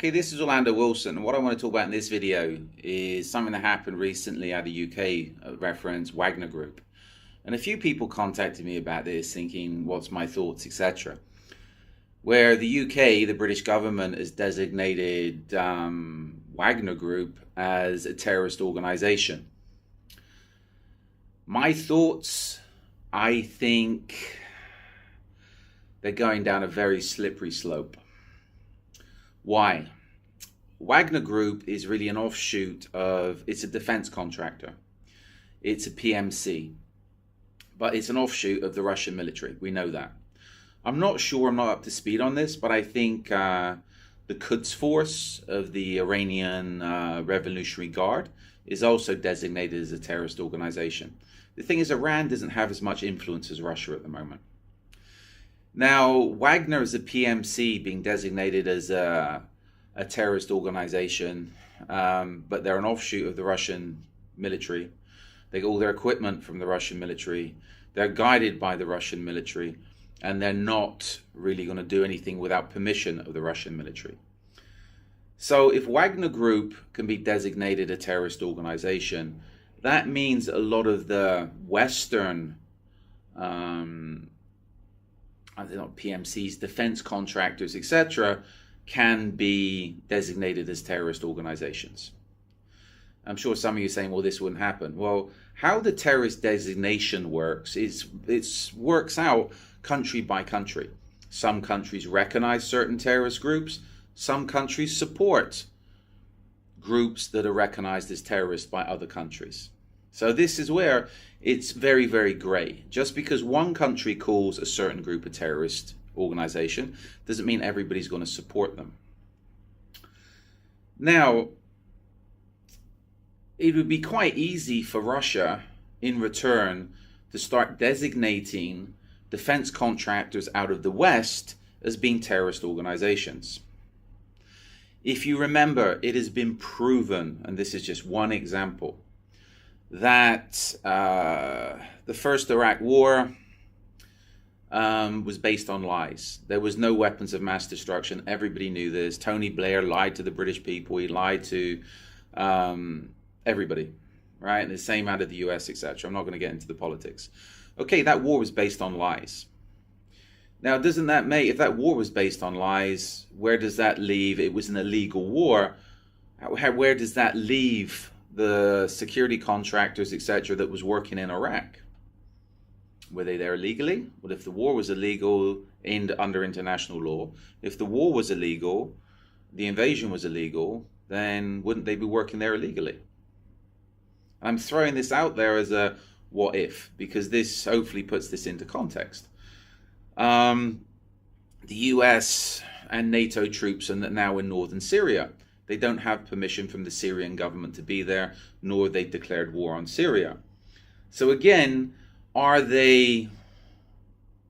Okay, this is Orlando Wilson. What I want to talk about in this video is something that happened recently out of the UK, reference Wagner Group. And a few people contacted me about this thinking, what's my thoughts, etc. Where the UK, the British government, has designated Wagner Group as a terrorist organization. My thoughts, I think they're going down a very slippery slope. Why? Wagner Group is really an offshoot of, it's a defense contractor. It's a PMC, but it's an offshoot of the Russian military. We know that. I'm not sure, I'm not up to speed on this, but I think the Quds Force of the Iranian Revolutionary Guard is also designated as a terrorist organization. The thing is, Iran doesn't have as much influence as Russia at the moment. Now, Wagner is a PMC being designated as a terrorist organization, but they're an offshoot of the Russian military. They get all their equipment from the Russian military. They're guided by the Russian military, and they're not really going to do anything without permission of the Russian military. So if Wagner Group can be designated a terrorist organization, that means a lot of the Western PMCs, defense contractors, etc., can be designated as terrorist organizations. I'm sure some of you are saying, well, this wouldn't happen. Well, how the terrorist designation works is it works out country by country. Some countries recognize certain terrorist groups. Some countries support groups that are recognized as terrorists by other countries. So this is where it's very, very gray. Just because one country calls a certain group a terrorist organization doesn't mean everybody's going to support them. Now, it would be quite easy for Russia in return to start designating defense contractors out of the West as being terrorist organizations. If you remember, it has been proven, and this is just one example, that the first Iraq war was based on lies. There was no weapons of mass destruction. Everybody knew this. Tony Blair lied to the British people. He lied to everybody, right? And the same out of the US, etc. I'm not going to get into the politics. Okay, that war was based on lies. Now, doesn't that make, if that war was based on lies, where does that leave? It was an illegal war. Where does that leave the security contractors, etc., that was working in Iraq? Were they there illegally? Well, if the war was illegal under international law, if the war was illegal, the invasion was illegal, then wouldn't they be working there illegally? I'm throwing this out there as a what if, because this hopefully puts this into context. The US and NATO troops are now in northern Syria. They don't have permission from the Syrian government to be there, nor they declared war on Syria. So again, are they,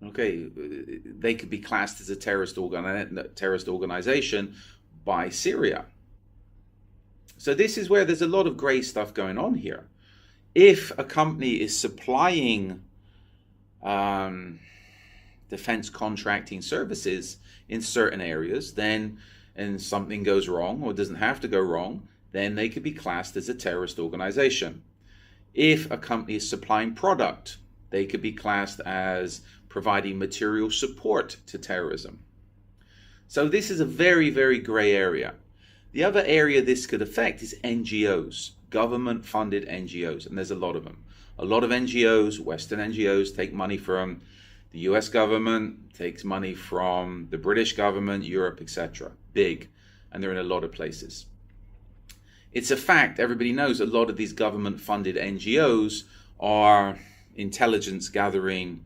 okay, they could be classed as a terrorist organization by Syria. So this is where there's a lot of gray stuff going on here. If a company is supplying defense contracting services in certain areas, then, and something goes wrong or doesn't have to go wrong, then they could be classed as a terrorist organization. If a company is supplying product, they could be classed as providing material support to terrorism. So this is a very, very gray area. The other area this could affect is NGOs, government-funded NGOs, and there's a lot of them. A lot of NGOs, Western NGOs, take money from the US government, takes money from the British government, Europe, etc. Big, and they're in a lot of places. It's a fact, everybody knows a lot of these government-funded NGOs are intelligence gathering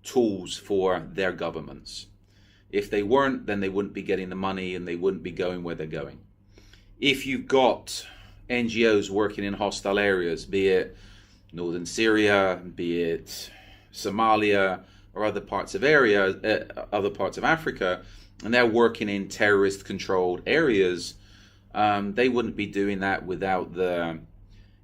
tools for their governments. If they weren't, then they wouldn't be getting the money and they wouldn't be going where they're going. If you've got NGOs working in hostile areas, be it northern Syria, be it Somalia, or other parts of Africa, and they're working in terrorist-controlled areas, they wouldn't be doing that without the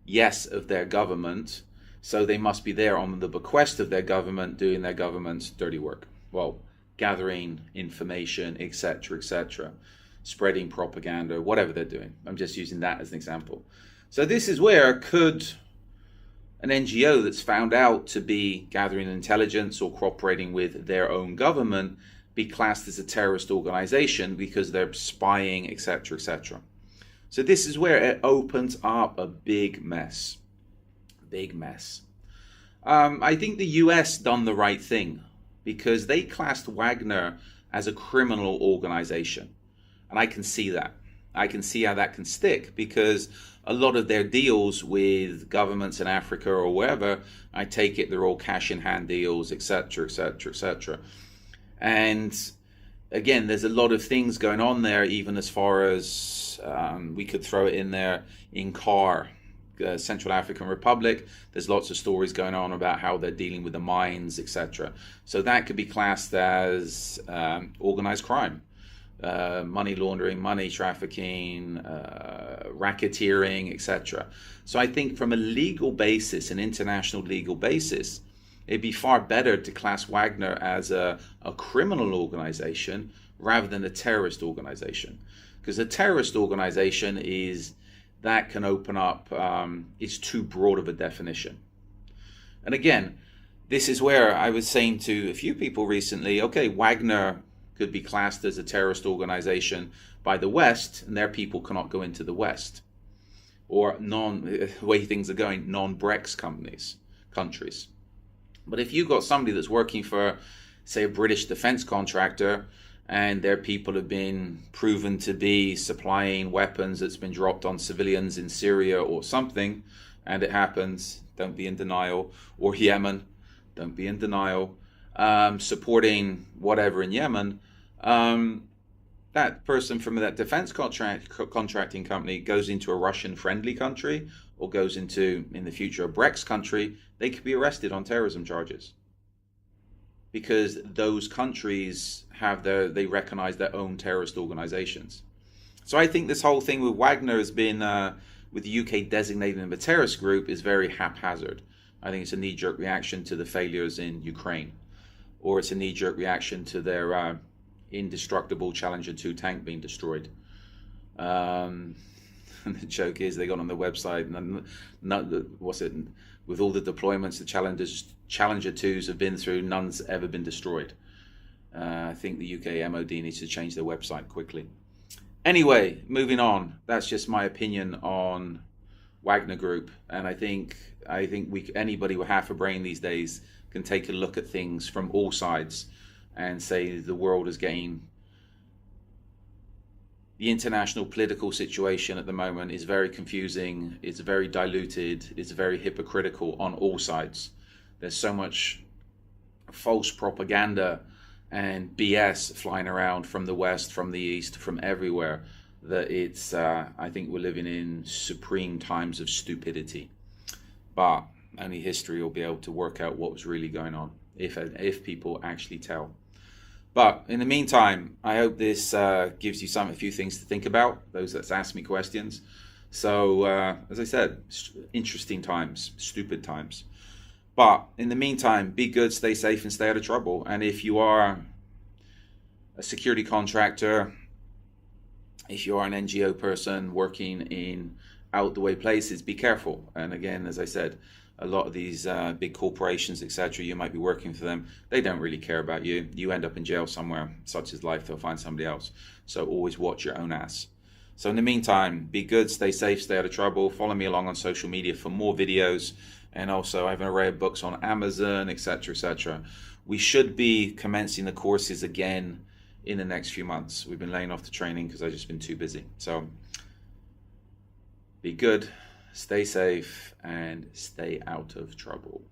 yes of their government. So they must be there on the bequest of their government, doing their government's dirty work. Well, gathering information, etc., etc. spreading propaganda, whatever they're doing. I'm just using that as an example. So this is where could an NGO that's found out to be gathering intelligence or cooperating with their own government be classed as a terrorist organization because they're spying, etc., etc. So this is where it opens up a big mess. Big mess. I think the US done the right thing because they classed Wagner as a criminal organization. And I can see that. I can see how that can stick because a lot of their deals with governments in Africa or wherever, I take it they're all cash in hand deals, etc., etc., etc. And again, there's a lot of things going on there, even as far as we could throw it in there in CAR, Central African Republic. There's lots of stories going on about how they're dealing with the mines, etc. So that could be classed as organized crime. Money laundering, money trafficking, racketeering, etc. So I think from a legal basis, an international legal basis, it'd be far better to class Wagner as a criminal organization rather than a terrorist organization. Because a terrorist organization that can open up, it's too broad of a definition. And again, this is where I was saying to a few people recently, okay, Wagner could be classed as a terrorist organization by the West, and their people cannot go into the West. Or the way things are going, non-BRICS countries. But if you've got somebody that's working for, say, a British defense contractor, and their people have been proven to be supplying weapons that's been dropped on civilians in Syria or something, and it happens, don't be in denial, or Yemen, don't be in denial, supporting whatever in Yemen, that person from that defense contracting company goes into a Russian-friendly country or goes into, in the future, a BRICS country, they could be arrested on terrorism charges. Because those countries they recognize their own terrorist organizations. So I think this whole thing with Wagner has been, with the UK designating them a terrorist group, is very haphazard. I think it's a knee-jerk reaction to the failures in Ukraine. Or it's a knee-jerk reaction to their indestructible Challenger 2 tank being destroyed. And the joke is they got on the website, and with all the deployments the Challenger 2s have been through, none's ever been destroyed. I think the UK MOD needs to change their website quickly. Anyway, moving on. That's just my opinion on Wagner Group, and I think anybody with half a brain these days can take a look at things from all sides and say the world is getting, the international political situation at the moment is very confusing, it's very diluted, it's very hypocritical on all sides. There's so much false propaganda and BS flying around from the West, from the East, from everywhere, that it's, I think we're living in supreme times of stupidity. But only history will be able to work out what was really going on, if people actually tell. But in the meantime, I hope this gives you a few things to think about, those that's asked me questions. So, as I said, interesting times, stupid times. But in the meantime, be good, stay safe, and stay out of trouble. And if you are a security contractor, if you are an NGO person working in out-the-way places, be careful. And again, as I said, a lot of these big corporations, etc., you might be working for them, they don't really care about you. You end up in jail somewhere, such is life, they'll find somebody else. So always watch your own ass. So in the meantime, be good, stay safe, stay out of trouble. Follow me along on social media for more videos. And also I have an array of books on Amazon, etc., etc. We should be commencing the courses again in the next few months. We've been laying off the training because I've just been too busy. So be good, stay safe, and stay out of trouble.